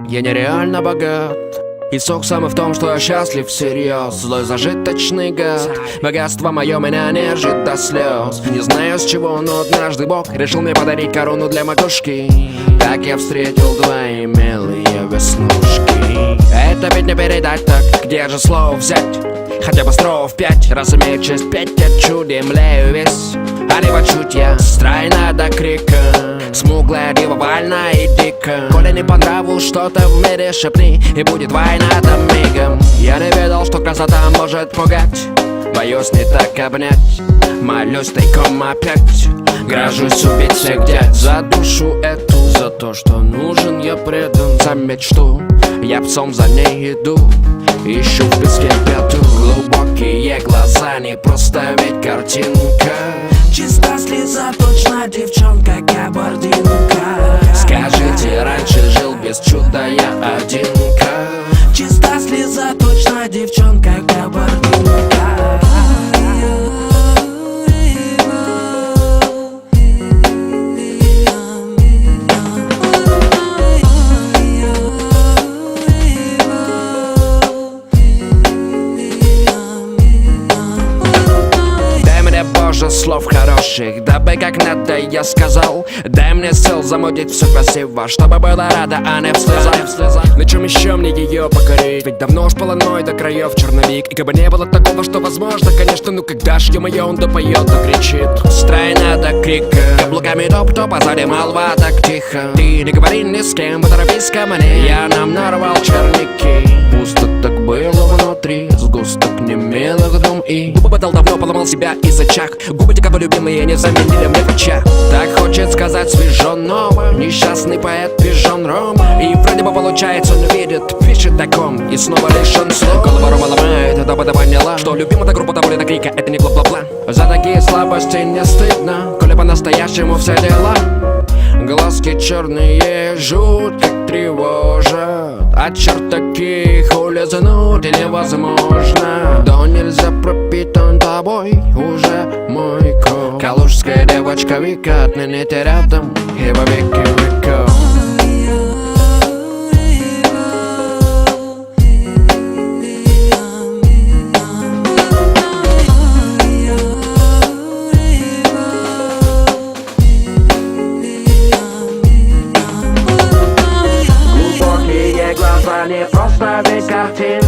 Я нереально богат, и сок самый в том, что я счастлив всерьез. Злой зажиточный гад, богатство мое меня нежит до слез. Не знаю с чего, но однажды Бог решил мне подарить корону для макушки. Так я встретил твои милые веснушки. Это ведь не передать так, где же слово взять? Хотя бы стров 5, раз имею честь петь, я чудем млею весь. А не почуть я стройна до крика, смуглая дива вольна и дика. Коли не по нраву что-то в мире шепни, и будет война там мигом. Я не ведал, что красота может пугать, боюсь не так обнять, молюсь тайком опять. Грожусь убить всех дядь за душу эту, за то, что нужен я предан, за мечту я псом за ней иду, ищу в песке пяту. Глубокие глаза, не просто ведь картинка, чиста слеза, точно девчонка кабардинка. Скажите, раньше жил без чуда я одинка. Чиста слеза, точно девчонка кабардинка. Боже, слов хороших, дабы как надо я сказал. Дай мне сил замутить все красиво, чтобы была рада, а не в слезах. На чем еще мне ее покорить? Ведь давно уж полной до краев черновик. И как бы не было такого, что возможно, конечно, ну когда ж ё-моё он допоет, докричит. Стройна до крика, каблуками топ-топ, а сзади молва так тихо. Ты не говори ни с кем, поторопись ко мне, я нам нарвал черники. Пусто так было внутри, сгусток немелых дум и губы давно поломал себя из-за чах. Губы те, кого любимые, не заменили мне в очах. Так хочет сказать свежо ново, несчастный поэт пижон Рома. И вроде бы получается, он видит, пишет таком, и снова лишен слов. Голова Рома ломает, это бы поняла, что любимая группа до боли до крика, это не бла-бла-бла. За такие слабости не стыдно, коли по-настоящему все дела. Глазки черные жуть, как тревожат, а черт таких улизнуть невозможно. Да нельзя пропитан тобой уже мой ком. Калужская девочка Вика, отныне ты рядом и во веки веков. Не просто ведь картинка.